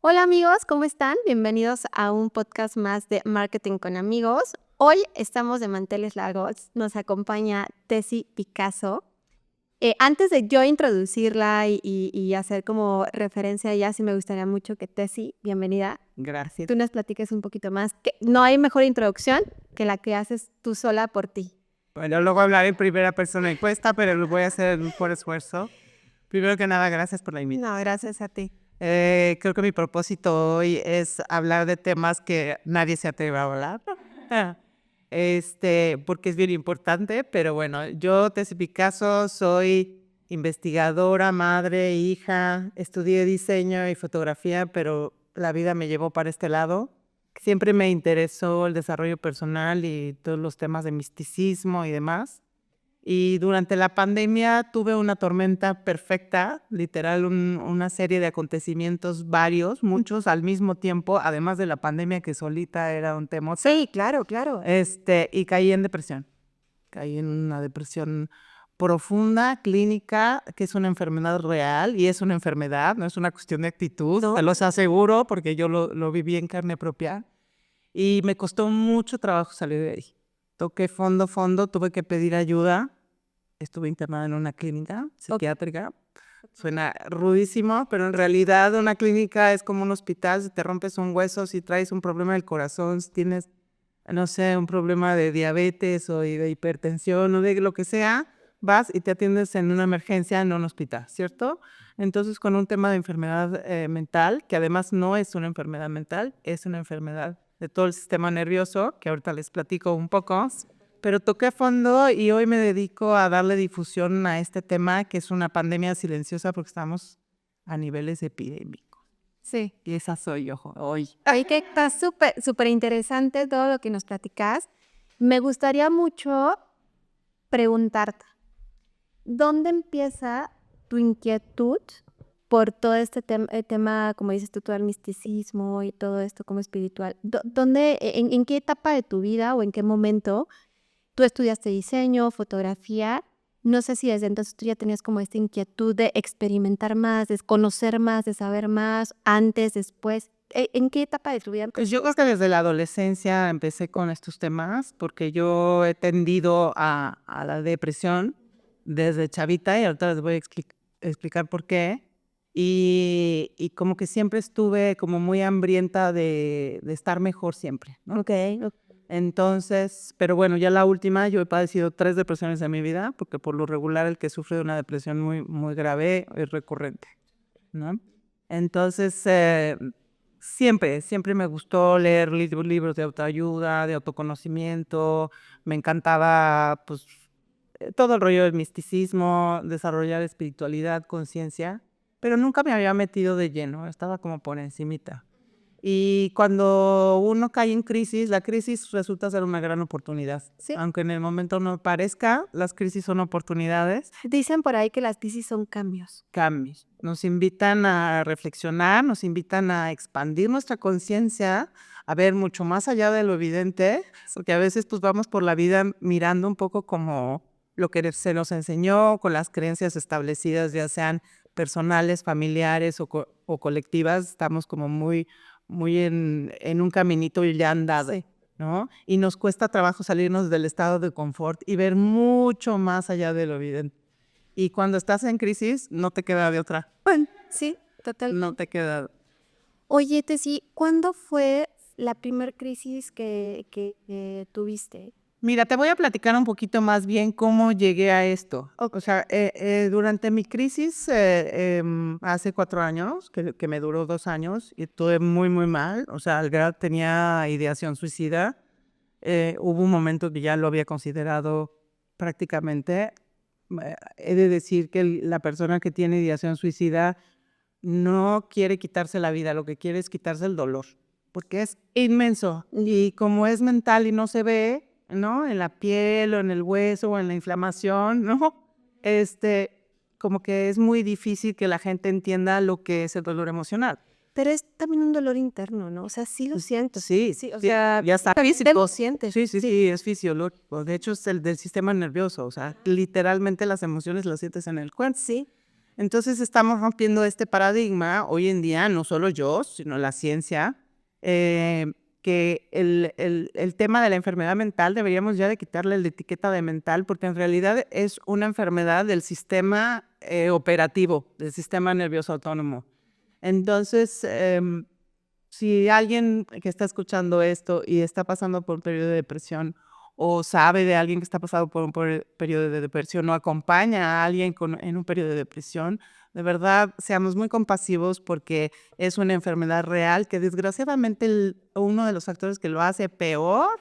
Hola amigos, ¿cómo están? Bienvenidos a un podcast más de Marketing con Amigos. Hoy estamos de manteles largos, nos acompaña Tessy Picasso. Antes de yo introducirla y hacer como referencia a ella, sí me gustaría mucho que Tessy, bienvenida. Gracias. Tú nos platiques un poquito más. Que no hay mejor introducción que la que haces tú sola por ti. Bueno, luego hablaré en primera persona y cuesta, pero lo voy a hacer por esfuerzo. Primero que nada, gracias por la invitación. No, gracias a ti. Creo que mi propósito hoy es hablar de temas que nadie se atreve a hablar. Porque es bien importante, pero bueno, yo, Tessy Picasso, soy investigadora, madre, hija, estudié diseño y fotografía, pero la vida me llevó para este lado. Siempre me interesó el desarrollo personal y todos los temas de misticismo y demás. Y durante la pandemia tuve una tormenta perfecta, literal una serie de acontecimientos varios, muchos al mismo tiempo, además de la pandemia que solita era un tema. Sí, claro. Y caí en depresión. Caí en una depresión profunda, clínica, que es una enfermedad real y es una enfermedad, no es una cuestión de actitud, No. te los aseguro porque yo lo viví en carne propia y me costó mucho trabajo salir de ahí. Toqué fondo, tuve que pedir ayuda, estuve internada en una clínica psiquiátrica. Suena rudísimo, pero en realidad una clínica es como un hospital. Si te rompes un hueso, si traes un problema del corazón, si tienes, no sé, un problema de diabetes o de hipertensión o de lo que sea, vas y te atiendes en una emergencia en un hospital, ¿cierto? Entonces, con un tema de enfermedad mental, que además no es una enfermedad mental, es una enfermedad de todo el sistema nervioso, que ahorita les platico un poco, pero toqué a fondo y hoy me dedico a darle difusión a este tema, que es una pandemia silenciosa porque estamos a niveles epidémicos. Sí. Y esa soy yo hoy. Oye, que está súper interesante todo lo que nos platicas. Me gustaría mucho preguntarte, ¿dónde empieza tu inquietud por todo este tema, como dices tú, todo el misticismo y todo esto como espiritual? ¿En qué etapa de tu vida o en qué momento tú estudiaste diseño, fotografía? No sé si desde entonces tú ya tenías como esta inquietud de experimentar más, de conocer más, de saber más, antes, después. ¿En qué etapa de tu vida Pues yo creo que desde la adolescencia empecé con estos temas porque yo he tendido a la depresión desde chavita y ahorita les voy a explicar por qué. Y como que siempre estuve como muy hambrienta de estar mejor siempre, ¿no? Ok. Entonces, pero bueno, ya la última, yo he padecido 3 depresiones en mi vida, porque por lo regular el que sufre de una depresión muy grave es recurrente, ¿no? Entonces, siempre me gustó leer libros de autoayuda, de autoconocimiento, me encantaba, pues, todo el rollo del misticismo, desarrollar espiritualidad, conciencia, pero nunca me había metido de lleno, estaba como por encimita. Y cuando uno cae en crisis, la crisis resulta ser una gran oportunidad. Sí. Aunque en el momento no parezca, las crisis son oportunidades. Dicen por ahí que las crisis son cambios. Cambios. Nos invitan a reflexionar, nos invitan a expandir nuestra conciencia, a ver mucho más allá de lo evidente, porque a veces pues vamos por la vida mirando un poco como lo que se nos enseñó, con las creencias establecidas, ya sean personales, familiares o colectivas, estamos como muy en un caminito ya andado, Sí. ¿no? Y nos cuesta trabajo salirnos del estado de confort y ver mucho más allá de lo evidente. Y cuando estás en crisis, no te queda de otra. Bueno, sí, total. No te queda. Oye, Tessy, ¿cuándo fue la primer crisis que tuviste? Mira, te voy a platicar un poquito más bien cómo llegué a esto. Ok. O sea, durante mi crisis hace 4 años, que me duró 2 años, y estuve muy mal. O sea, al grado tenía ideación suicida. Hubo un momento que ya lo había considerado prácticamente. He de decir que la persona que tiene ideación suicida no quiere quitarse la vida, lo que quiere es quitarse el dolor, porque es inmenso. Y como es mental y no se ve, ¿no? En la piel o en el hueso o en la inflamación, ¿no? Como que es muy difícil que la gente entienda lo que es el dolor emocional. Pero es también un dolor interno, ¿no? O sea, sí lo siento. Sí, Sí, o sí, sea, ya está. lo sientes. Sí, es fisiológico. De hecho, es el del sistema nervioso. O sea, literalmente las emociones las sientes en el cuerpo. Sí, Entonces estamos rompiendo este paradigma hoy en día, no solo yo, sino la ciencia, que el tema de la enfermedad mental deberíamos ya de quitarle la etiqueta de mental, porque en realidad es una enfermedad del sistema operativo, del sistema nervioso autónomo. Entonces, si alguien que está escuchando esto y está pasando por un periodo de depresión o sabe de alguien que está pasando por un periodo de depresión o acompaña a alguien en un periodo de depresión, de verdad seamos muy compasivos porque es una enfermedad real que desgraciadamente uno de los factores que lo hace peor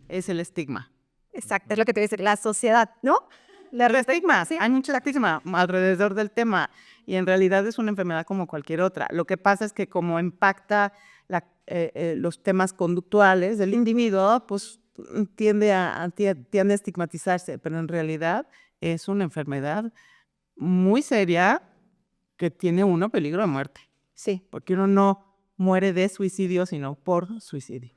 es el estigma. exacto, es lo que te voy a decir, la sociedad, ¿no? El estigma, sí, hay mucho estigma alrededor del tema y en realidad es una enfermedad como cualquier otra. Lo que pasa es que como impacta los temas conductuales del individuo, pues tiende a estigmatizarse, pero en realidad es una enfermedad muy seria que tiene uno peligro de muerte, Sí, porque uno no muere de suicidio, sino por suicidio.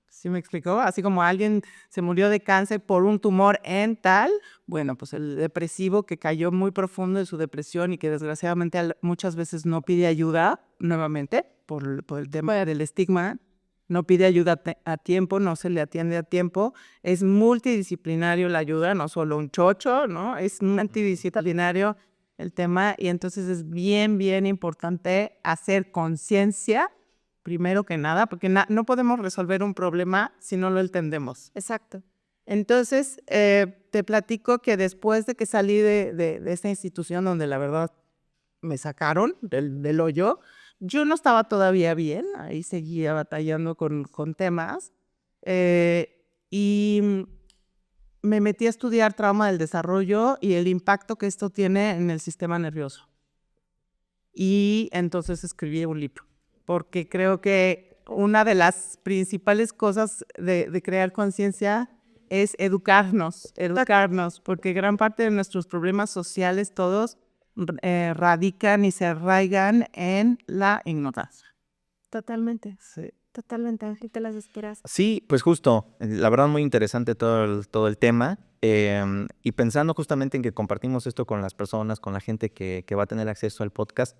¿Sí me explicó? Así como alguien se murió de cáncer por un tumor en tal, bueno, pues el depresivo que cayó muy profundo en su depresión y que desgraciadamente muchas veces no pide ayuda, nuevamente, por el tema del estigma, no pide ayuda a tiempo, no se le atiende a tiempo, es multidisciplinario la ayuda, no solo un chocho, ¿no? Es multidisciplinario el tema y entonces es bien, bien importante hacer conciencia primero que nada, porque no podemos resolver un problema si no lo entendemos. exacto. Entonces, te platico que después de que salí de esta institución donde la verdad me sacaron del hoyo, yo no estaba todavía bien, ahí seguía batallando con temas, y me metí a estudiar trauma del desarrollo y el impacto que esto tiene en el sistema nervioso. Y entonces escribí un libro, porque creo que una de las principales cosas de crear conciencia es educarnos, porque gran parte de nuestros problemas sociales todos radican y se arraigan en la ignorancia. Totalmente, Sí. totalmente, Ángel, te las esperas. Sí, pues justo, la verdad muy interesante todo el tema, y pensando justamente en que compartimos esto con las personas, con la gente que va a tener acceso al podcast,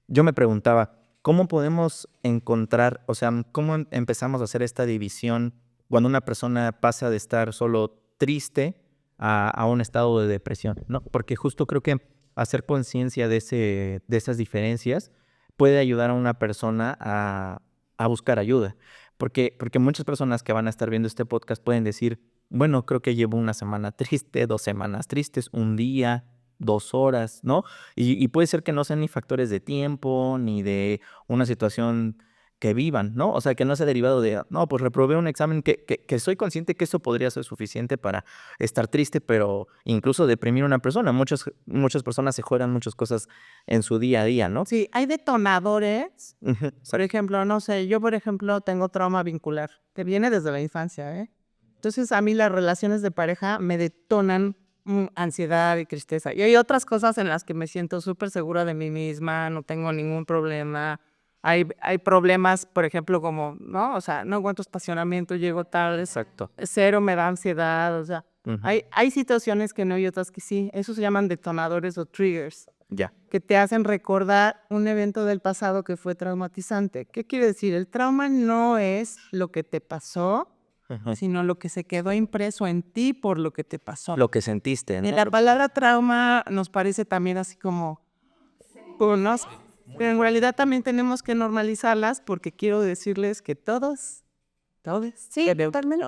yo me preguntaba, ¿cómo podemos encontrar, o sea, cómo empezamos a hacer esta división cuando una persona pasa de estar solo triste a un estado de depresión, ¿no? Porque justo creo que hacer conciencia de esas diferencias puede ayudar a una persona a buscar ayuda. Porque muchas personas que van a estar viendo este podcast pueden decir, bueno, creo que llevo una semana triste, 2 semanas tristes, un día, 2 horas, ¿no? Y puede ser que no sean ni factores de tiempo, ni de una situación que vivan, ¿no? O sea, que no sea derivado de, no, pues reprobé un examen, que soy consciente que eso podría ser suficiente para estar triste, pero incluso deprimir a una persona. Muchas personas se juegan muchas cosas en su día a día, ¿no? Sí, hay detonadores. Ujú, Por exacto. ejemplo, no sé, yo por ejemplo tengo trauma vincular, que viene desde la infancia, ¿eh? Entonces a mí las relaciones de pareja me detonan ansiedad y tristeza. Y hay otras cosas en las que me siento súper segura de mí misma, no tengo ningún problema. Hay problemas, por ejemplo, como, ¿no? O sea, no aguanto estacionamiento, llego tarde, Exacto. cero me da ansiedad, o sea, Ujú. hay situaciones que no y otras que sí. Esos se llaman detonadores o triggers Ya. que te hacen recordar un evento del pasado que fue traumatizante. ¿Qué quiere decir? El trauma no es lo que te pasó, Ujú. sino lo que se quedó impreso en ti por lo que te pasó. Lo que sentiste, ¿no? La palabra trauma nos parece también así como, ¿no? Pero en realidad también tenemos que normalizarlas porque quiero decirles que todos, Sí, totalmente.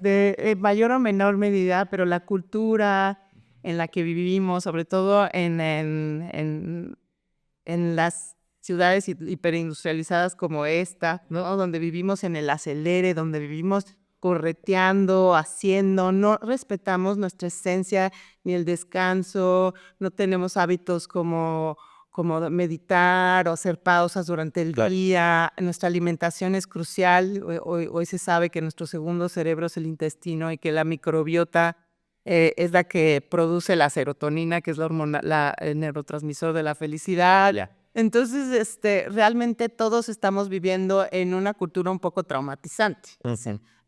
de mayor o menor medida, pero la cultura en la que vivimos, sobre todo en las ciudades hiperindustrializadas como esta, ¿no? Donde vivimos en el acelere, donde vivimos correteando, haciendo, no respetamos nuestra esencia ni el descanso, no tenemos hábitos como meditar o hacer pausas durante el Claro. día. Nuestra alimentación es crucial. Hoy se sabe que nuestro segundo cerebro es el intestino y que la microbiota es la que produce la serotonina, que es la hormona, el neurotransmisor de la felicidad. Ya. Entonces, realmente todos estamos viviendo en una cultura un poco traumatizante,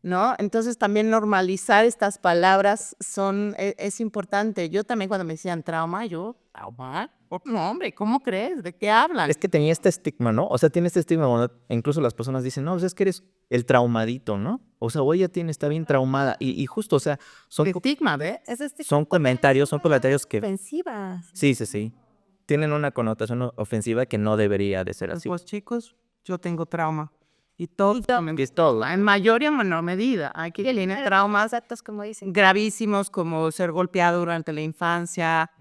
¿no? Entonces también normalizar estas palabras es importante. Yo también cuando me decían trauma, ¿trauma? No, hombre, ¿cómo crees? ¿De qué hablan? Es que tenía este estigma, ¿no? O sea, tiene este estigma, bueno, incluso las personas dicen, no, pues es que eres el traumadito, ¿no? O sea, o ella está bien traumada. Y justo, o sea, son Estigma, ¿ves? son comentarios que Ofensivas. sí, tienen una connotación ofensiva que no debería de ser así. Pues chicos, yo tengo trauma. Y todos en mayor y en menor medida. Aquí tienen traumas Exactos, como dicen. gravísimos como ser golpeado durante la infancia,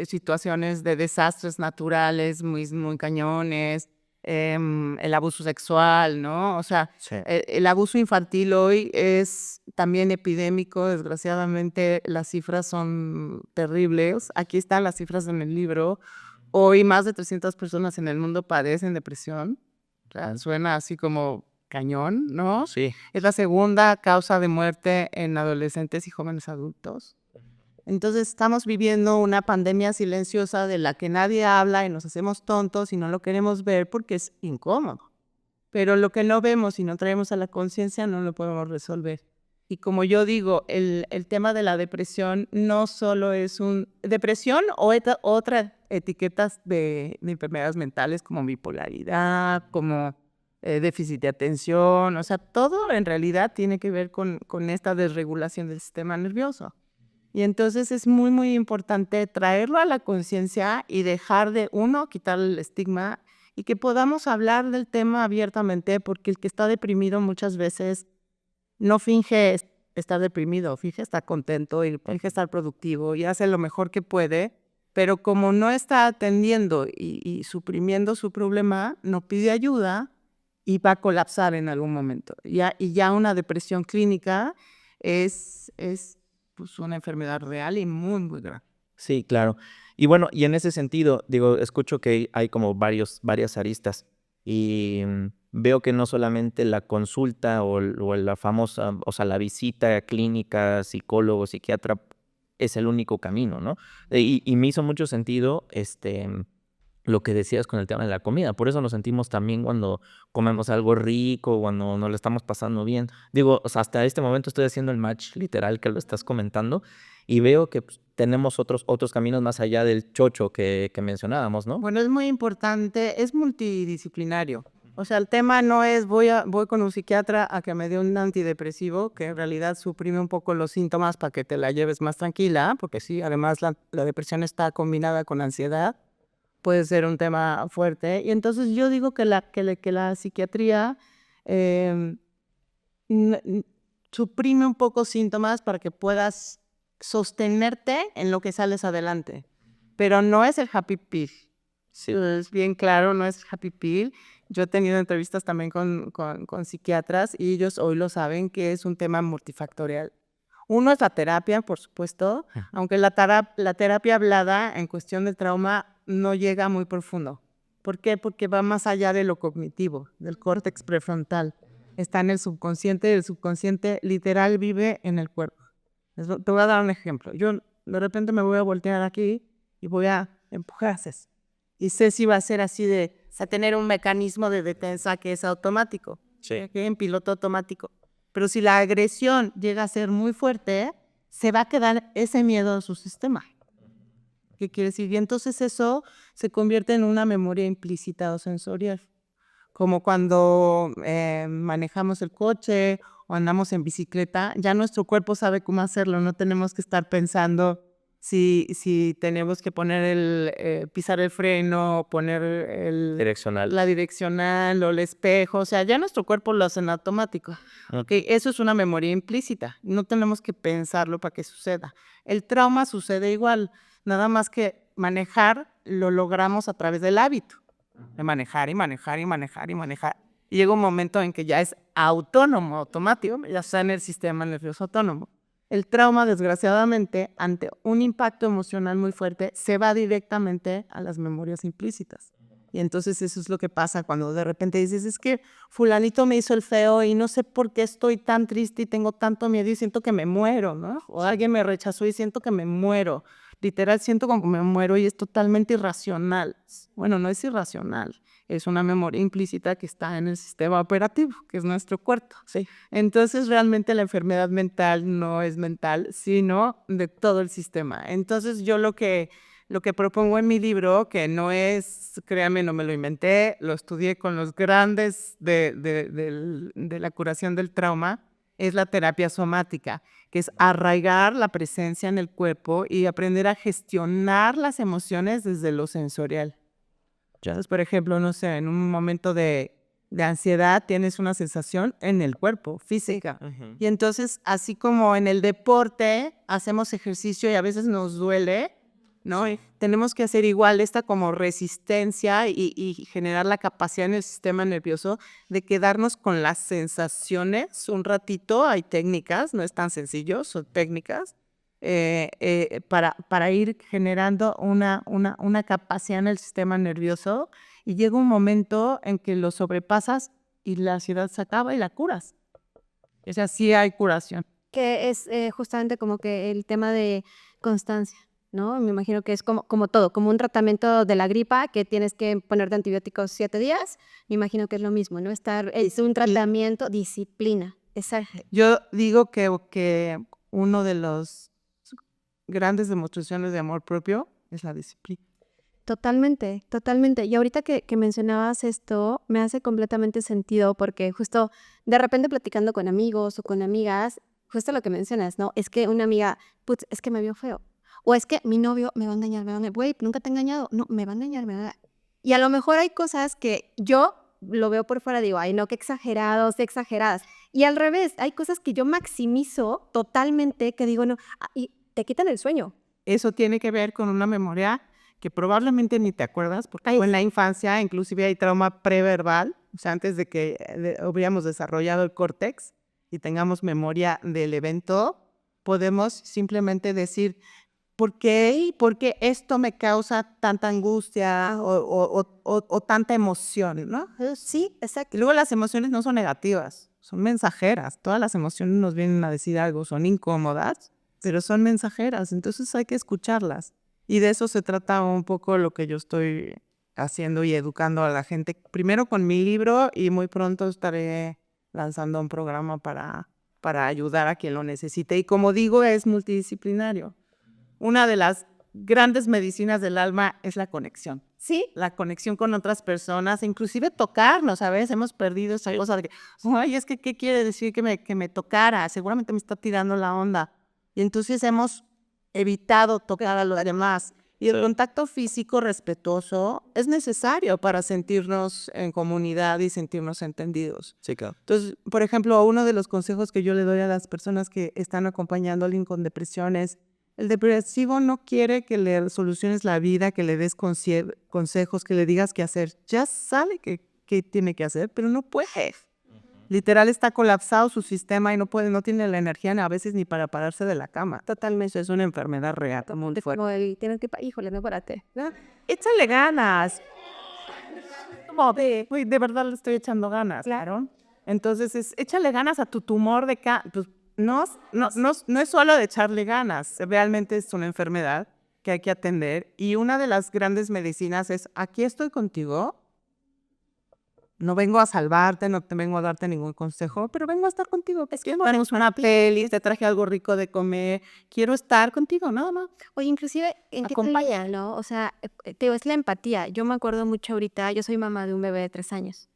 situaciones de desastres naturales muy cañones, el abuso sexual, ¿no? O sea, Sí. el abuso infantil hoy es también epidémico, desgraciadamente las cifras son terribles. Aquí están las cifras en el libro. Hoy más de 300 personas en el mundo padecen depresión. O sea, suena así como cañón, ¿no? Sí. Es la segunda causa de muerte en adolescentes y jóvenes adultos. Entonces estamos viviendo una pandemia silenciosa de la que nadie habla y nos hacemos tontos y no lo queremos ver porque es incómodo. Pero lo que no vemos y no traemos a la conciencia no lo podemos resolver. Y como yo digo, el tema de la depresión no solo es depresión o otras etiquetas de enfermedades mentales como bipolaridad, como déficit de atención, o sea, todo en realidad tiene que ver con esta desregulación del sistema nervioso. Y entonces es muy importante traerlo a la conciencia y dejar quitar el estigma y que podamos hablar del tema abiertamente, porque el que está deprimido muchas veces no finge estar deprimido, finge estar contento y finge estar productivo y hace lo mejor que puede, pero como no está atendiendo y suprimiendo su problema, no pide ayuda y va a colapsar en algún momento. Y ya una depresión clínica es pues, una enfermedad real y muy grave. Sí, claro. Y bueno, y en ese sentido, digo, escucho que hay como varias aristas y veo que no solamente la consulta o la famosa, o sea, la visita clínica, psicólogo, psiquiatra es el único camino, ¿no? Y me hizo mucho sentido lo que decías con el tema de la comida. Por eso nos sentimos también cuando comemos algo rico, cuando nos lo estamos pasando bien. Digo, o sea, hasta este momento estoy haciendo el match literal que lo estás comentando y veo que pues, tenemos otros caminos más allá del chocho que mencionábamos, ¿no? Bueno, es muy importante, es multidisciplinario. O sea, el tema no es voy con un psiquiatra a que me dé un antidepresivo, que en realidad suprime un poco los síntomas para que te la lleves más tranquila, porque sí, además la depresión está combinada con ansiedad, puede ser un tema fuerte. Y entonces yo digo que la psiquiatría suprime un poco síntomas para que puedas sostenerte en lo que sales adelante. Pero no es el happy pill. Sí, es bien claro, no es happy pill. Yo he tenido entrevistas también con psiquiatras y ellos hoy lo saben que es un tema multifactorial. Uno es la terapia, por supuesto, aunque la terapia hablada en cuestión de trauma no llega muy profundo. ¿Por qué? Porque va más allá de lo cognitivo, del córtex prefrontal. Está en el subconsciente y el subconsciente literal vive en el cuerpo. Te voy a dar un ejemplo. Yo de repente me voy a voltear aquí y voy a empujar. Y Ceci va a ser así tener un mecanismo de defensa que es automático, que en piloto automático. Pero si la agresión llega a ser muy fuerte, se va a quedar ese miedo en su sistema. ¿Qué quiere decir? Y entonces eso se convierte en una memoria implícita o sensorial. Como cuando manejamos el coche o andamos en bicicleta, ya nuestro cuerpo sabe cómo hacerlo, no tenemos que estar pensando si tenemos que poner pisar el freno, poner la direccional o el espejo, o sea, ya nuestro cuerpo lo hace en automático. Okay, eso es una memoria implícita, no tenemos que pensarlo para que suceda. El trauma sucede igual, nada más que manejar lo logramos a través del hábito, de manejar. Y llega un momento en que ya es autónomo, automático, ya está en el sistema nervioso autónomo. El trauma, desgraciadamente, ante un impacto emocional muy fuerte, se va directamente a las memorias implícitas. Y entonces eso es lo que pasa cuando de repente dices, es que fulanito me hizo el feo y no sé por qué estoy tan triste y tengo tanto miedo y siento que me muero, ¿no? O alguien me rechazó y siento que me muero. literal siento como que me muero y es totalmente irracional. Bueno, no es irracional, es una memoria implícita que está en el sistema operativo, que es nuestro cuerpo. Sí. Entonces, realmente la enfermedad mental no es mental, sino de todo el sistema. Entonces, yo lo que propongo en mi libro, que no es, créanme, no me lo inventé, lo estudié con los grandes de la curación del trauma, es la terapia somática, que es arraigar la presencia en el cuerpo y aprender a gestionar las emociones desde lo sensorial. Entonces, por ejemplo, no sé, en un momento de ansiedad tienes una sensación en el cuerpo, física. Y entonces, así como en el deporte hacemos ejercicio y a veces nos duele, ¿no? Y tenemos que hacer igual esta como resistencia y generar la capacidad en el sistema nervioso de quedarnos con las sensaciones un ratito. Hay técnicas, no es tan sencillo, son técnicas para ir generando una capacidad en el sistema nervioso y llega un momento en que lo sobrepasas y la ansiedad se acaba y la curas. O sea, sí hay curación. Que es justamente como que el tema de constancia, ¿no? Me imagino que es como todo, como un tratamiento de la gripa que tienes que ponerte antibióticos 7 días. Me imagino que es lo mismo, ¿no? Es un tratamiento, disciplina. Exacto. Yo digo que uno de los grandes demostraciones de amor propio es la disciplina. Totalmente, totalmente. Y ahorita que mencionabas esto, me hace completamente sentido porque justo de repente platicando con amigos o con amigas, justo lo que mencionas, ¿no? Es que una amiga, putz, es que me vio feo. O es que mi novio me va a engañar, güey, nunca te ha engañado. No, me va a engañar, me va a engañar. Y a lo mejor hay cosas que yo lo veo por fuera, digo, ay, no, qué exagerados, qué exageradas. Y al revés, hay cosas que yo maximizo totalmente, que digo, no, y te quitan el sueño. Eso tiene que ver con una memoria que probablemente ni te acuerdas, porque fue en la infancia, inclusive hay trauma preverbal, o sea, antes de que hubiéramos desarrollado el córtex y tengamos memoria del evento, podemos simplemente decir, ¿por qué esto me causa tanta angustia o tanta emoción, ¿no? Sí, exacto. Y luego las emociones no son negativas, son mensajeras. Todas las emociones nos vienen a decir algo, son incómodas, pero son mensajeras, entonces hay que escucharlas. Y de eso se trata un poco lo que yo estoy haciendo y educando a la gente, primero con mi libro y muy pronto estaré lanzando un programa para ayudar a quien lo necesite. Y como digo, es multidisciplinario. Una de las grandes medicinas del alma es la conexión. Sí, La conexión con otras personas, inclusive tocarnos, a veces hemos perdido esa cosa de que, ay, es que, ¿qué quiere decir que me tocara? Seguramente me está tirando la onda. Y entonces hemos evitado tocar a los demás. Y el contacto físico respetuoso es necesario para sentirnos en comunidad y sentirnos entendidos. Sí, claro. Entonces, por ejemplo, uno de los consejos que yo le doy a las personas que están acompañando a alguien con depresión es, el depresivo no quiere que le soluciones la vida, que le des consejos, que le digas qué hacer. Ya sabe qué tiene que hacer, pero no puede. Literal está colapsado su sistema y no tiene la energía a veces ni para pararse de la cama. Totalmente, es una enfermedad real. Muy fuerte. tienes que, híjole, no párate. ¿No? Échale ganas. Como de verdad le estoy echando ganas. Claro. Entonces, échale ganas a tu tumor de pues, no es solo de echarle ganas. Realmente es una enfermedad que hay que atender. Y una de las grandes medicinas es, aquí estoy contigo. No vengo a salvarte, no te vengo a darte ningún consejo, pero vengo a estar contigo. Es que ponemos una playlist, te traje algo rico de comer. Quiero estar contigo, nada más. Oye, inclusive, ¿en qué Acompaña. te ¿no? O sea, te digo, es la empatía. Yo me acuerdo mucho ahorita, yo soy mamá de un bebé de 3 años.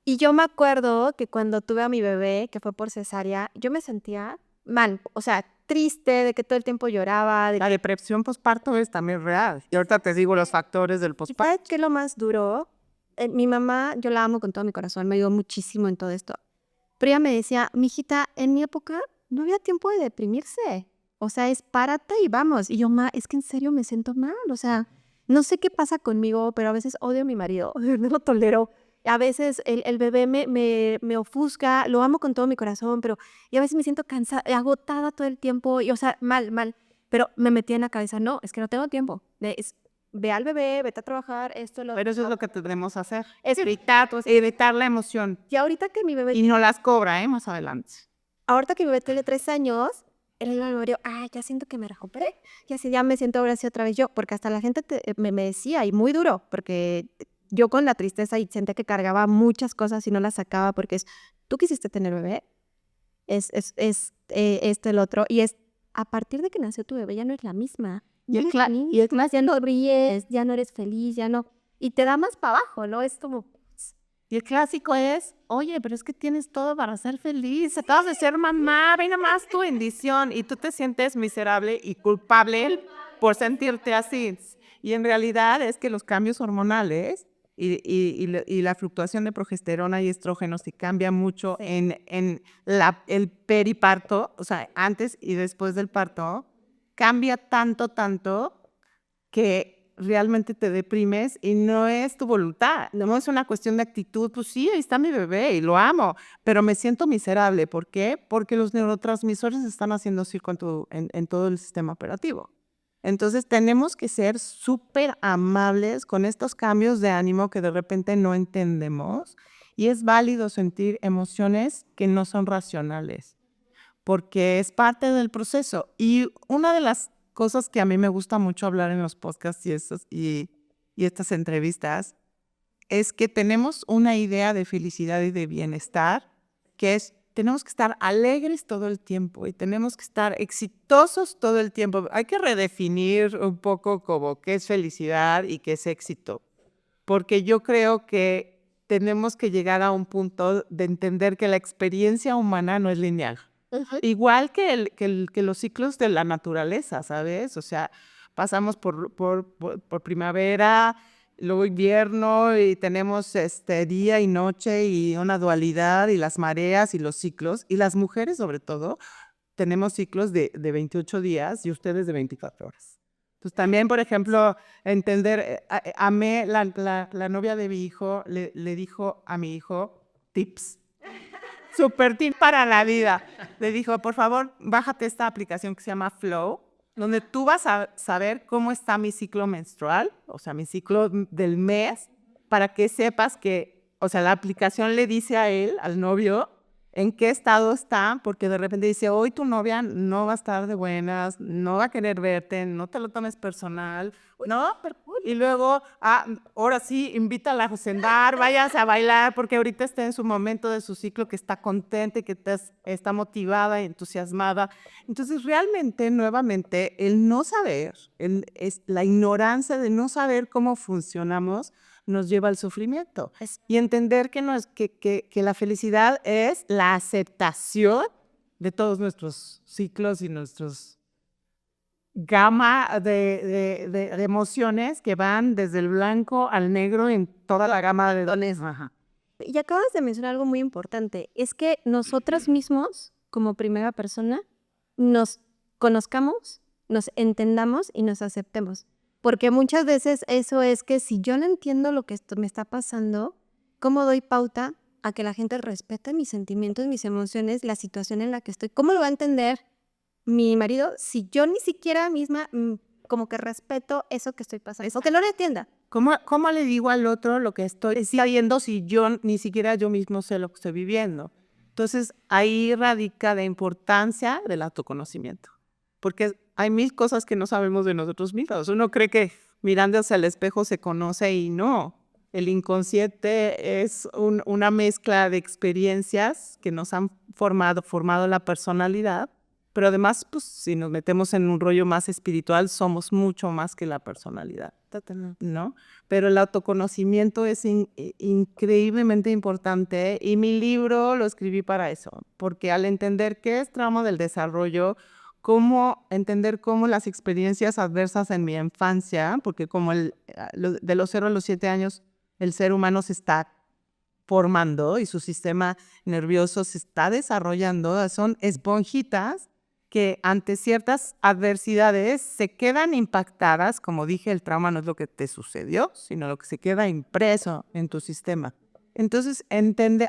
Y yo me acuerdo que cuando tuve a mi bebé, que fue por cesárea, yo me sentía mal, o sea, triste, de que todo el tiempo lloraba. La depresión postparto es también real. Y ahorita te digo los factores del postparto. ¿Sabes qué es lo más duro? Mi mamá, yo la amo con todo mi corazón, me ayudó muchísimo en todo esto. Pero ella me decía, mijita, en mi época no había tiempo de deprimirse. O sea, es párate y vamos. Y yo, ma, es que en serio me siento mal. O sea, no sé qué pasa conmigo, pero a veces odio a mi marido. No lo tolero. A veces el bebé me ofusca, lo amo con todo mi corazón, pero y a veces me siento cansada, agotada todo el tiempo. Y, o sea, mal. Pero me metía en la cabeza, no, es que no tengo tiempo. Ve al bebé, vete a trabajar, esto, lo Pero eso es lo que tendremos que hacer. Es Evitar la emoción. Y ahorita que mi bebé, Y no las cobra, más adelante. ahorita que mi bebé tiene 3 años, el horario, ya siento que me recuperé, ya me siento ahora sí otra vez yo, porque hasta la gente me decía, y muy duro, porque yo con la tristeza y sentía que cargaba muchas cosas y no las sacaba, porque tú quisiste tener bebé, el otro, y a partir de que nació tu bebé ya no es la misma. Y es más, ya no ríes, ya no eres feliz, ya no, y te da más para abajo, ¿no? Es como... Y el clásico es, oye, pero es que tienes todo para ser feliz, acabas de ser mamá, ve nada más tu bendición, y tú te sientes miserable y culpable por sentirte así. Y en realidad es que los cambios hormonales y la fluctuación de progesterona y estrógenos se cambia mucho en el periparto, o sea, antes y después del parto, cambia tanto que realmente te deprimes y no es tu voluntad, no es una cuestión de actitud, pues sí, ahí está mi bebé y lo amo, pero me siento miserable. ¿Por qué? Porque los neurotransmisores están haciendo circo en todo el sistema operativo. Entonces tenemos que ser súper amables con estos cambios de ánimo que de repente no entendemos, y es válido sentir emociones que no son racionales, porque es parte del proceso. Y una de las cosas que a mí me gusta mucho hablar en los podcasts y estas entrevistas es que tenemos una idea de felicidad y de bienestar, que es, tenemos que estar alegres todo el tiempo y tenemos que estar exitosos todo el tiempo. Hay que redefinir un poco como qué es felicidad y qué es éxito, porque yo creo que tenemos que llegar a un punto de entender que la experiencia humana no es lineal. Igual que los ciclos de la naturaleza, ¿sabes? O sea, pasamos por primavera, luego invierno, y tenemos día y noche y una dualidad y las mareas y los ciclos. Y las mujeres, sobre todo, tenemos ciclos de 28 días y ustedes de 24 horas. Entonces también, por ejemplo, entender, amé la novia de mi hijo, le dijo a mi hijo tips. Super tip para la vida. Le dijo, por favor, bájate esta aplicación que se llama Flow, donde tú vas a saber cómo está mi ciclo menstrual, o sea, mi ciclo del mes, para que sepas que, o sea, la aplicación le dice a él, al novio, en qué estado está, porque de repente dice, hoy tu novia no va a estar de buenas, no va a querer verte, no te lo tomes personal, ¿no? Y luego, ahora sí, invítala a cenar, váyase a bailar, porque ahorita está en su momento de su ciclo, que está contenta y que está motivada y entusiasmada. Entonces, realmente, nuevamente, el no saber, es la ignorancia de no saber cómo funcionamos, nos lleva al sufrimiento. Y entender que la felicidad es la aceptación de todos nuestros ciclos y nuestros gama de emociones que van desde el blanco al negro en toda la gama de dones. Y acabas de mencionar algo muy importante, es que nosotros mismos, como primera persona, nos conozcamos, nos entendamos y nos aceptemos. Porque muchas veces eso es que si yo no entiendo lo que me está pasando, ¿cómo doy pauta a que la gente respete mis sentimientos, mis emociones, la situación en la que estoy? ¿Cómo lo va a entender mi marido si yo ni siquiera misma como que respeto eso que estoy pasando? Eso que no lo entienda. ¿Cómo le digo al otro lo que estoy viviendo si yo ni siquiera yo mismo sé lo que estoy viviendo? Entonces, ahí radica la importancia del autoconocimiento, porque hay mil cosas que no sabemos de nosotros mismos. Uno cree que mirando hacia el espejo se conoce y no. El inconsciente es una mezcla de experiencias que nos han formado la personalidad, pero además, pues, si nos metemos en un rollo más espiritual, somos mucho más que la personalidad, ¿no? Pero el autoconocimiento es increíblemente importante, y mi libro lo escribí para eso, porque al entender qué es trauma del desarrollo, entender cómo las experiencias adversas en mi infancia, porque como de los 0 a los 7 años, el ser humano se está formando y su sistema nervioso se está desarrollando, son esponjitas que ante ciertas adversidades se quedan impactadas. Como dije, el trauma no es lo que te sucedió, sino lo que se queda impreso en tu sistema. Entonces,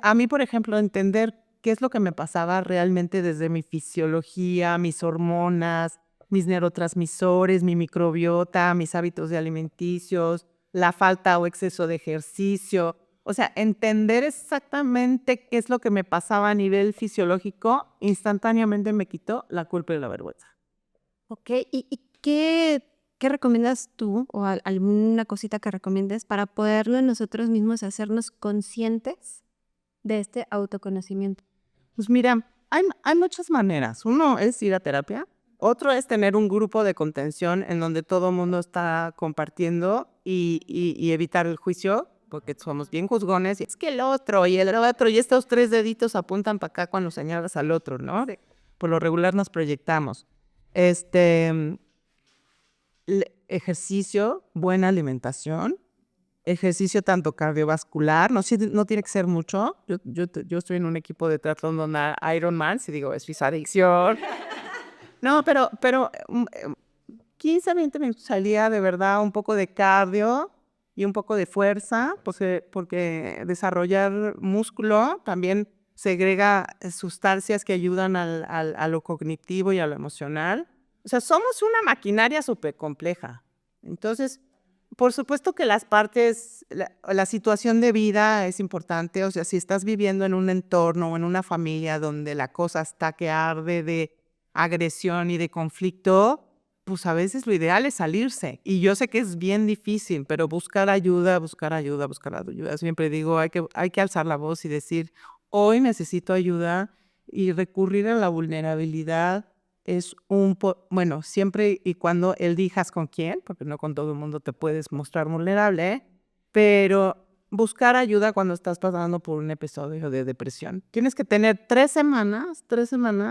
a mí, por ejemplo, entender qué es lo que me pasaba realmente desde mi fisiología, mis hormonas, mis neurotransmisores, mi microbiota, mis hábitos alimenticios, la falta o exceso de ejercicio, O sea, entender exactamente qué es lo que me pasaba a nivel fisiológico, instantáneamente me quitó la culpa y la vergüenza. Ok, ¿y qué recomiendas tú o alguna cosita que recomiendes para poderlo nosotros mismos hacernos conscientes de este autoconocimiento? Pues mira, hay muchas maneras. Uno es ir a terapia. Otro es tener un grupo de contención en donde todo el mundo está compartiendo y evitar el juicio, porque somos bien juzgones. Y es que el otro y el otro, y estos 3 deditos apuntan para acá cuando señalas al otro, ¿no? Por lo regular nos proyectamos. Ejercicio, buena alimentación, ejercicio tanto cardiovascular, no tiene que ser mucho. Yo estoy en un equipo de triatlón donde Ironman, si digo, es fisa adicción. No, pero 15, 20 minutos al día, de verdad, un poco de cardio y un poco de fuerza, porque desarrollar músculo también segrega sustancias que ayudan a lo cognitivo y a lo emocional. O sea, somos una maquinaria súper compleja. Entonces, por supuesto que la situación de vida es importante. O sea, si estás viviendo en un entorno o en una familia donde la cosa está que arde de agresión y de conflicto, pues a veces lo ideal es salirse. Y yo sé que es bien difícil, pero buscar ayuda, buscar ayuda, buscar ayuda. Siempre digo, hay que alzar la voz y decir, hoy necesito ayuda, y recurrir a la vulnerabilidad es bueno, siempre y cuando elijas con quién, porque no con todo el mundo te puedes mostrar vulnerable, pero buscar ayuda cuando estás pasando por un episodio de depresión. Tienes que tener 3 semanas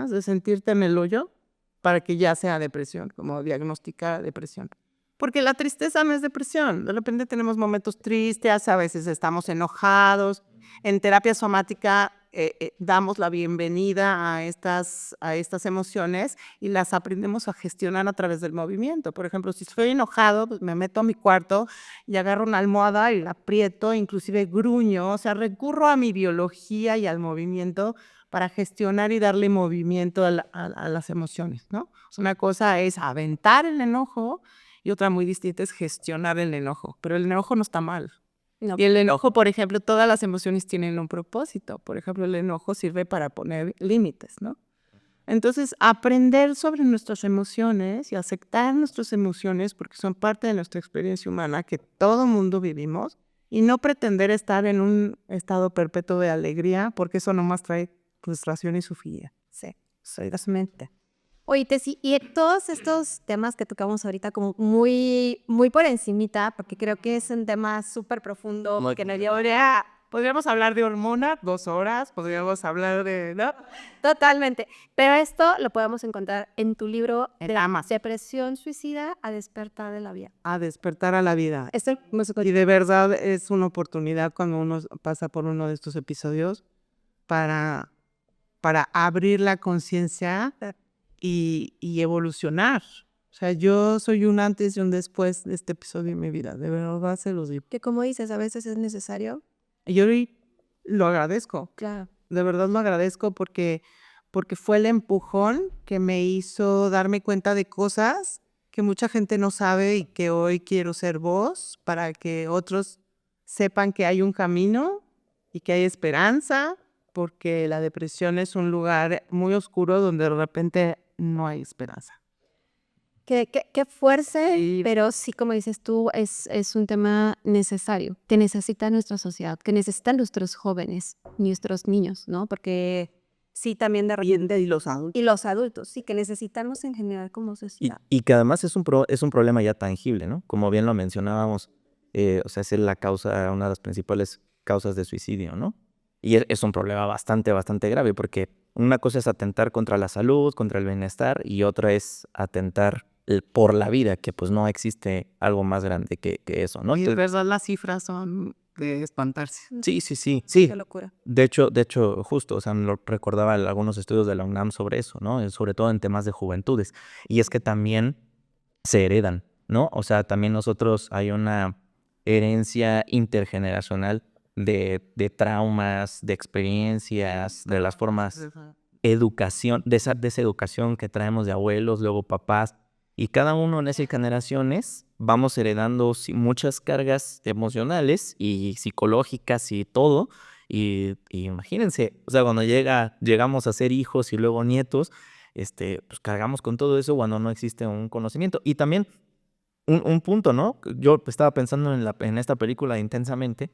de sentirte en el hoyo para que ya sea depresión, como diagnosticar depresión. Porque la tristeza no es depresión. De repente tenemos momentos tristes, a veces estamos enojados. En terapia somática damos la bienvenida a estas emociones y las aprendemos a gestionar a través del movimiento. Por ejemplo, si estoy enojado, pues me meto a mi cuarto y agarro una almohada y la aprieto, inclusive gruño. O sea, recurro a mi biología y al movimiento para gestionar y darle movimiento a las emociones, ¿no? O sea, una cosa es aventar el enojo y otra muy distinta es gestionar el enojo. Pero el enojo no está mal. No. Y el enojo, por ejemplo, todas las emociones tienen un propósito. Por ejemplo, el enojo sirve para poner límites, ¿no? Entonces, aprender sobre nuestras emociones y aceptar nuestras emociones porque son parte de nuestra experiencia humana que todo mundo vivimos, y no pretender estar en un estado perpetuo de alegría porque eso nomás trae frustración y sufrimiento. Sí, solamente. Oye, Tessy, y todos estos temas que tocamos ahorita como muy, muy por encimita, porque creo que es un tema súper profundo, que nos llevaría Podríamos hablar de hormonas 2 horas, podríamos hablar de... ¿no? totalmente. Pero esto lo podemos encontrar en tu libro En Amazon. Depresión Suicida a despertar de la vida. A despertar a la vida. Esto Y de verdad es una oportunidad cuando uno pasa por uno de estos episodios para abrir la conciencia y evolucionar. O sea, yo soy un antes y un después de este episodio en mi vida. De verdad se los digo. que como dices, a veces es necesario. Y yo lo agradezco. Claro. De verdad lo agradezco porque fue el empujón que me hizo darme cuenta de cosas que mucha gente no sabe y que hoy quiero ser voz para que otros sepan que hay un camino y que hay esperanza, porque la depresión es un lugar muy oscuro donde de repente no hay esperanza. Qué fuerte, Sí. pero sí, como dices tú, es un tema necesario, que necesita nuestra sociedad, que necesitan nuestros jóvenes, nuestros niños, ¿no? Porque sí, también de repente... Y los adultos. Y los adultos, sí, que necesitamos en general como sociedad. Y que además es un problema ya tangible, ¿no? Como bien lo mencionábamos, o sea, es la causa, una de las principales causas de suicidio, ¿no? Y es un problema bastante, bastante grave, porque una cosa es atentar contra la salud, contra el bienestar, y otra es atentar por la vida, que pues no existe algo más grande que eso, ¿no? Y de Entonces, verdad las cifras son de espantarse. sí. Qué locura. De hecho, justo, o sea, me lo recordaba algunos estudios de la UNAM sobre eso, ¿no? Sobre todo en temas de juventudes. Y es que también se heredan, ¿no? O sea, también nosotros hay una herencia intergeneracional de traumas, de experiencias, de las formas, educación, de esa educación que traemos de abuelos, luego papás, y cada uno en esas generaciones vamos heredando muchas cargas emocionales y psicológicas y todo. Y imagínense, o sea, cuando llegamos a ser hijos y luego nietos, pues cargamos con todo eso cuando no existe un conocimiento. Y también un punto, ¿no? Yo estaba pensando en esta película intensamente.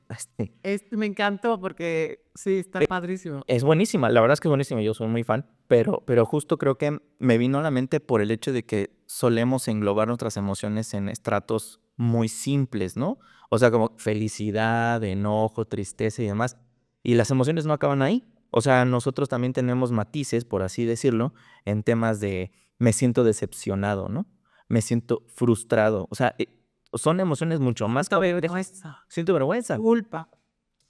Me encantó porque sí, está padrísimo. Es buenísima, la verdad es que es buenísima, yo soy muy fan, pero justo creo que me vino a la mente por el hecho de que solemos englobar nuestras emociones en estratos muy simples, ¿no? O sea, como felicidad, enojo, tristeza y demás. Y las emociones no acaban ahí. O sea, nosotros también tenemos matices, por así decirlo, en temas de me siento decepcionado, ¿no? Me siento frustrado. O sea, son emociones mucho más Vergüenza, siento vergüenza. culpa.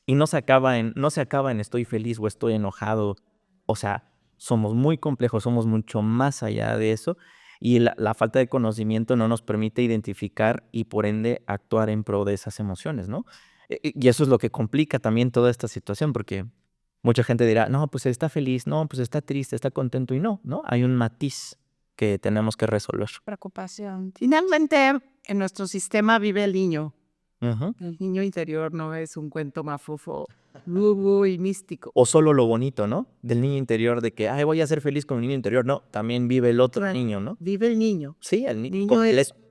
Y no se acaba en estoy feliz o estoy enojado. O sea, somos muy complejos, somos mucho más allá de eso. Y la falta de conocimiento no nos permite identificar y por ende actuar en pro de esas emociones, ¿no? Y eso es lo que complica también toda esta situación, porque mucha gente dirá, no, pues está feliz, no, pues está triste, está contento y no, ¿no? Hay un matiz que tenemos que resolver. Preocupación. Finalmente, en nuestro sistema vive el niño. Ujú. El niño interior no es un cuento mafufo, lugu y místico. O solo lo bonito, ¿no? Del niño interior, de que, ay, voy a ser feliz con mi niño interior. No, también vive el otro niño, ¿no? Vive el niño. Sí, el niño. Niño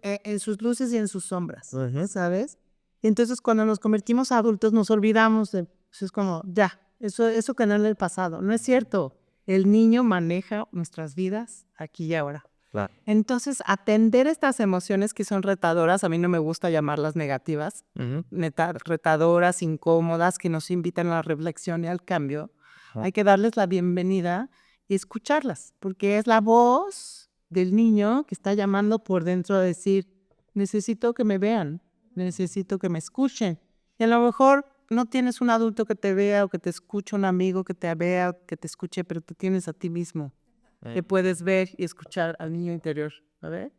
en sus luces y en sus sombras, Ujú. ¿sabes? Y entonces cuando nos convertimos a adultos nos olvidamos de, pues es como, ya, eso quedó en el pasado. No es cierto. El niño maneja nuestras vidas aquí y ahora. Claro. Entonces, atender estas emociones que son retadoras, a mí no me gusta llamarlas negativas, Ujú. neta, retadoras, incómodas, que nos invitan a la reflexión y al cambio, Ajá. hay que darles la bienvenida y escucharlas, porque es la voz del niño que está llamando por dentro a decir, necesito que me vean, necesito que me escuchen. Y a lo mejor no tienes un adulto que te vea o que te escuche, un amigo que te vea, que te escuche, pero tú tienes a ti mismo que puedes ver y escuchar al niño interior, ¿sabes?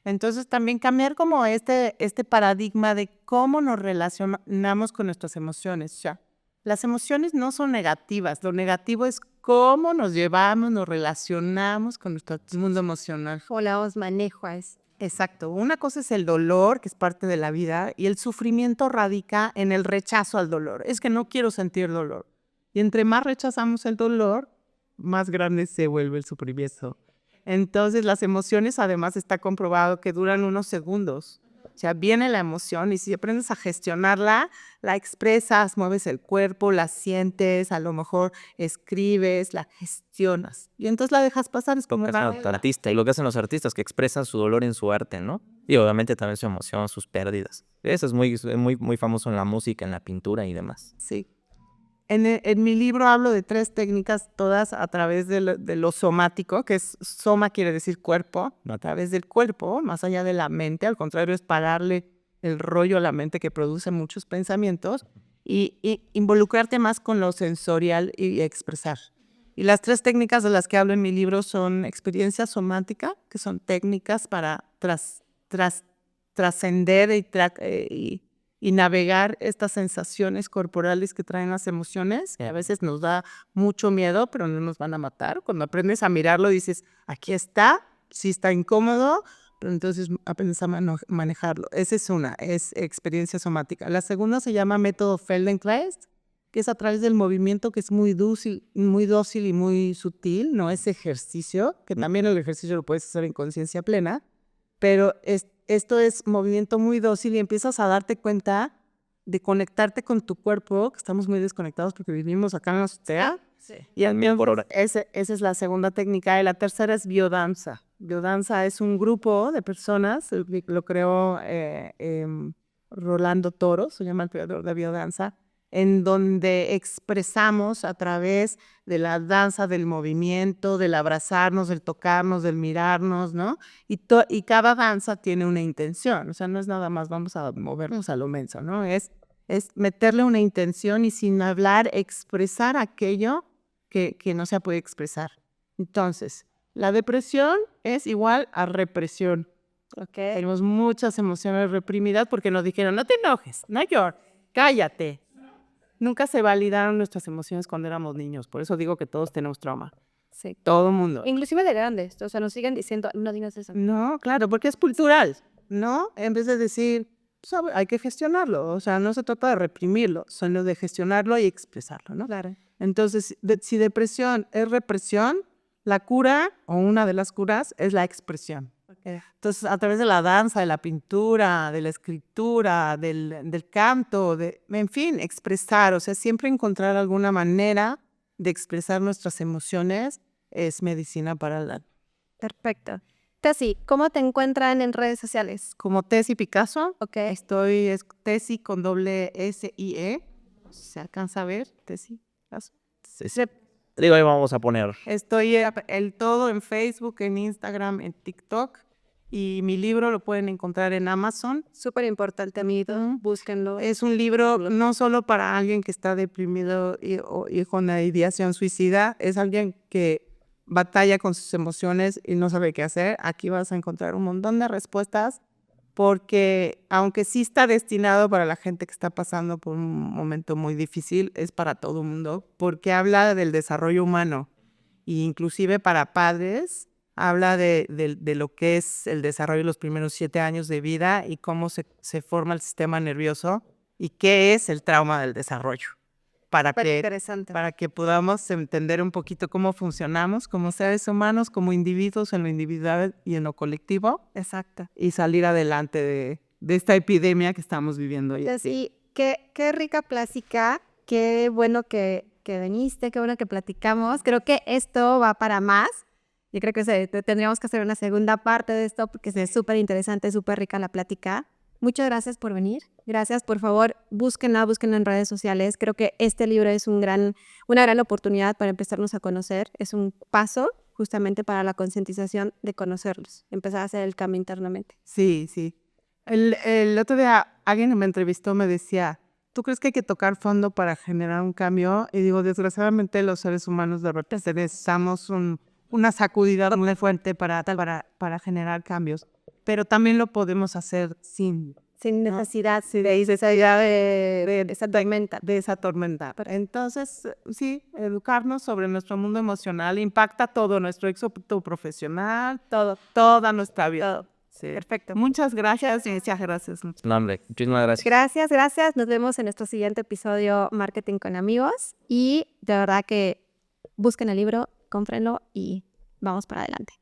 Entonces también cambiar como este paradigma de cómo nos relacionamos con nuestras emociones. O sea, las emociones no son negativas, lo negativo es cómo nos llevamos, nos relacionamos con nuestro mundo emocional. O la os manejo a eso. Exacto. Una cosa es el dolor, que es parte de la vida, y el sufrimiento radica en el rechazo al dolor. Es que no quiero sentir dolor. Y entre más rechazamos el dolor, más grande se vuelve el sufrimiento. Entonces, las emociones, además, está comprobado que duran unos segundos. O sea, viene la emoción y si aprendes a gestionarla, la expresas, mueves el cuerpo, la sientes, a lo mejor escribes, la gestionas. Y entonces la dejas pasar. Es como Lo que hacen los artistas y lo que hacen los artistas que expresan su dolor en su arte, ¿no? Y obviamente también su emoción, sus pérdidas. Eso es muy famoso en la música, en la pintura y demás. Sí. En mi libro hablo de 3 técnicas, todas a través de lo somático, que es soma quiere decir cuerpo, no a través del cuerpo, más allá de la mente, al contrario es pararle el rollo a la mente que produce muchos pensamientos y involucrarte más con lo sensorial y expresar. Y las 3 técnicas de las que hablo en mi libro son experiencia somática, que son técnicas para trascender y navegar estas sensaciones corporales que traen las emociones, que a veces nos da mucho miedo, pero no nos van a matar. Cuando aprendes a mirarlo, dices, aquí está, sí está incómodo, pero entonces aprendes a manejarlo. Esa es una, es experiencia somática. La segunda se llama método Feldenkrais, que es a través del movimiento, que es muy dócil y muy sutil, no es ejercicio, que también el ejercicio lo puedes hacer en conciencia plena, pero esto es movimiento muy dócil y empiezas a darte cuenta de conectarte con tu cuerpo, que estamos muy desconectados porque vivimos acá en la azotea. Sí. Y al menos esa es la segunda técnica. Y la tercera es biodanza. Biodanza es un grupo de personas, lo creó Rolando Toro, se llama el creador de biodanza, en donde expresamos a través de la danza, del movimiento, del abrazarnos, del tocarnos, del mirarnos, ¿no? Y cada danza tiene una intención, o sea, no es nada más vamos a movernos a lo menso, ¿no? Es meterle una intención y sin hablar expresar aquello que no se puede expresar. Entonces, la depresión es igual a represión. Okay. Tenemos muchas emociones reprimidas porque nos dijeron, no te enojes, no llores, cállate. Nunca se validaron nuestras emociones cuando éramos niños. Por eso digo que todos tenemos trauma. Sí. Todo el mundo. Inclusive de grandes. O sea, nos siguen diciendo, no digas eso. No, claro, porque es cultural. ¿no? En vez de decir, pues, hay que gestionarlo. O sea, no se trata de reprimirlo, sino de gestionarlo y expresarlo, ¿no? Claro. Entonces, si depresión es represión, la cura o una de las curas es la expresión. Entonces, a través de la danza, de la pintura, de la escritura, del canto, en fin, expresar, o sea, siempre encontrar alguna manera de expresar nuestras emociones es medicina para el alma. Perfecto. Tessy, ¿cómo te encuentran en redes sociales? Como Tessy Picasso, Ok. es Tessy con doble S-I-E, se alcanza a ver, Tessy Picasso. Sí. Digo, ahí vamos a poner. Estoy el todo en Facebook, en Instagram, en TikTok. Y mi libro lo pueden encontrar en Amazon. Súper importante, amigo. Búsquenlo. Es un libro no solo para alguien que está deprimido y con la ideación suicida, es alguien que batalla con sus emociones y no sabe qué hacer. Aquí vas a encontrar un montón de respuestas porque aunque sí está destinado para la gente que está pasando por un momento muy difícil, es para todo el mundo, porque habla del desarrollo humano e inclusive para padres, habla de lo que es el desarrollo de los primeros 7 años de vida y cómo se forma el sistema nervioso y qué es el trauma del desarrollo, para que podamos entender un poquito cómo funcionamos como seres humanos, como individuos en lo individual y en lo colectivo. Exacto. Y salir adelante de esta epidemia que estamos viviendo hoy. Sí, qué rica plática, qué bueno que viniste, qué bueno que platicamos. Creo que esto va para más. Yo creo que tendríamos que hacer una segunda parte de esto porque es súper interesante, súper rica la plática. Muchas gracias por venir. Gracias, por favor, búsquenla en redes sociales. Creo que este libro es una gran oportunidad para empezarnos a conocer. Es un paso justamente para la concientización de conocerlos, empezar a hacer el cambio internamente. Sí, sí. El otro día alguien me entrevistó, me decía, ¿tú crees que hay que tocar fondo para generar un cambio? Y digo, desgraciadamente los seres humanos de repente necesitamos una sacudida muy fuerte para generar cambios, pero también lo podemos hacer sin Necesidad de esa tormenta. Entonces, sí, educarnos sobre nuestro mundo emocional impacta todo, nuestro éxito profesional, toda nuestra vida. Sí. Perfecto. Muchas gracias y muchas gracias. No, hombre, muchísimas gracias. Gracias. Nos vemos en nuestro siguiente episodio Marketing con Amigos y de verdad que busquen el libro, cómprenlo y vamos para adelante.